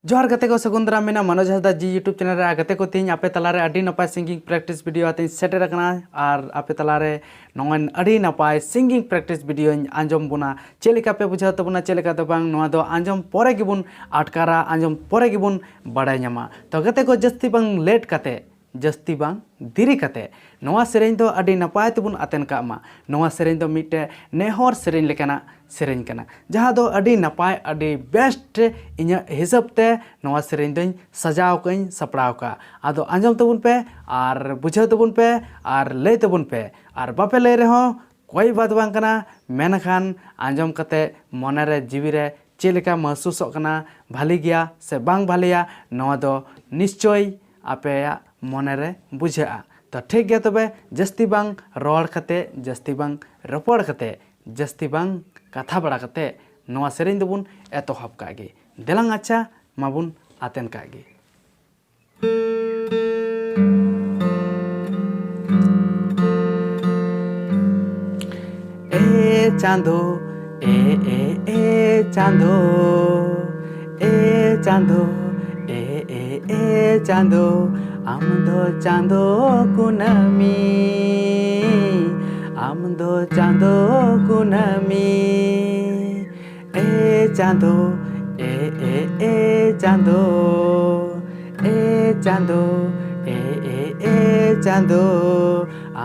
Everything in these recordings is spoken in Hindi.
जोहार गते को सगुंदरा मेना मनोज हंसदा जी यूट्यूब चैनल रे गते को तीन आपे तलारे अडी नपाय सिंगिंग प्रैक्टिस वीडियो आते सेटर करना और आपे तलारे नोन अडी नपाय सिंगिंग प्रैक्टिस वीडियो आंजम बुना चेलिका पे बुझा तबुना चेलिका तो बांग नोआ दो आंजम पोरे गिबुन आटकारा आंजम पोरे गिबुन बाडाय ᱧᱟᱢᱟ तो गते को जस्ती बांग लेट कते जस्ती बांग दिरी कते नोआ सेरेñ दो अडी नपाय तबुन आतेन कामा नोआ सेरेñ दो मिटे नेहर सेरेñ लेकाना सेरेñ कना जहाँ दो अडी नपाय अडी बेस्ट इኛ हिसाब ते नोआ सेरेñ दोñ सजाव कኝ सपड़ाव का आदो आंजम तबुन पे और बुझाव तबुन पे और लय तबुन पे और बापे लय रहो कोई बात बांग कना मेनखान आंजम कते मने रे जीवी रे चेलिका महसूसोग कना भाली गया से बांग भालिया नोआ दो निश्चय आपेया मने रे बुझाआ तो ठीक गया तबे जस्ती बांग रोड़ कते जस्ती बांग रपड़ कते जस्ती बांग कथा बड़ा कते नोआ सेरेñ दबुन एतोहब कागे देलांग अच्छा माबुन आतेन कागे ए चांदो ए चांदो ए चांदो ए चांदो आमदो चांदो कुनामी आमदो चांदो कुनामी ए चांदो ए चांदो ए चांदो ए चांदो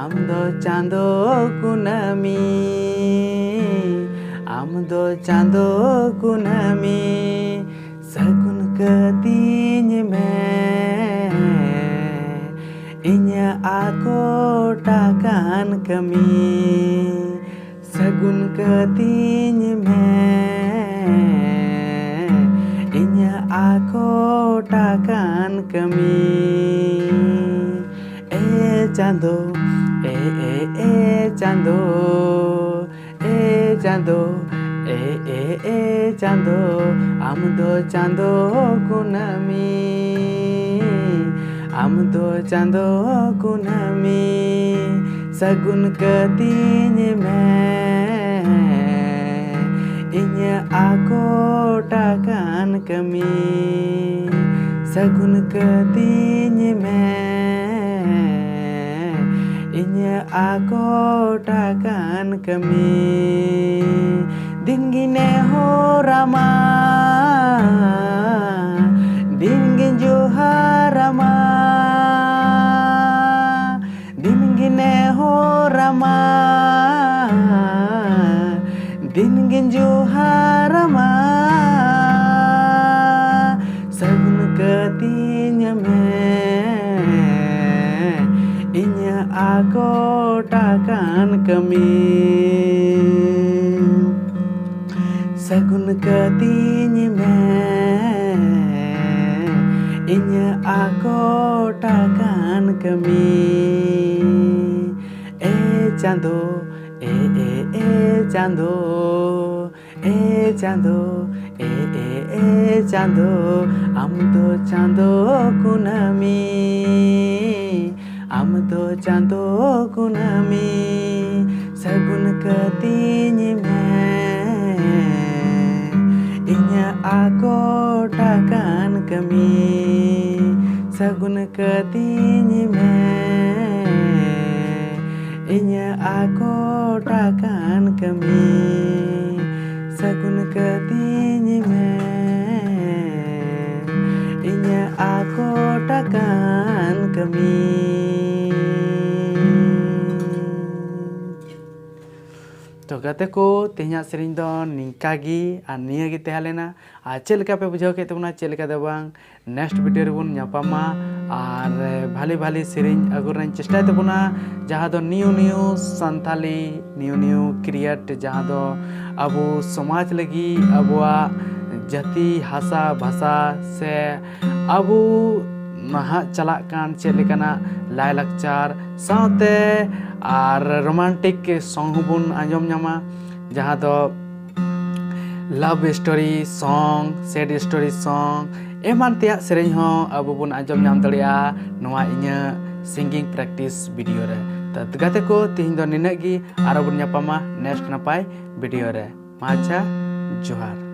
आमदो चांदो कुनामी आमदो चांदो कुनामी सगुन कतीन में इnya aku takkan kami सगुन कतीन में इnya aku takkan kami Chando Chando Chando Chando आमदो Chando कुनामी आमदो Chando कुनामी सगुन कतीन में इnya aku takkan kami सगुन कतीन में इnya aku takkan kami दिन गिने हो रामा दिन गिन जोहारमा दिन गिने हो रामा दिन गिन जोहारमा सगुन कतीन में इnya aku takkan kami सगुन कतीन में इnya aku takkan kami Chando Chando Chando Chando आमदो Chando कुनामी आमदो Chando कुनामी सगुन कतीन में इnya aku takkan kami सगुन कतीन में इnya aku takkan kami सगुन कतीन में इnya aku takkan kami तो गते को तेहना सेरेñ दो निंकागी आ नियागी तहलेना आ चेलका पे बुझाव के तबना चेलका दो बांग नेक्स्ट वीडियो रेबुन ᱧᱟᱯᱟᱢᱟ और भाली भाली सेरेñ अगुरन चेष्टा तबना जहाँ दो न्यू संथाली न्यू क्रिएट जहाँ दो अबो समाज लगी अबुआ जाति हासा भाषा से अबो नहा चला कान चेलेकाना लाय लक्चार साथे और रोमांटिक सॉन्ग बुन आंजम ᱧᱟᱢᱟ जहाँ दो love story song sad story song एमान तेया सेरेñ हो अब बुन आंजम ᱧᱟᱢ दड़िया नोआ इnya सिंगिंग प्रैक्टिस वीडियो रे तो गाते को तिहिं दो निनग गी आरो बुन ᱧᱟᱯᱟᱢᱟ नेक्स्ट नपाय वीडियो रे माचा जोहार।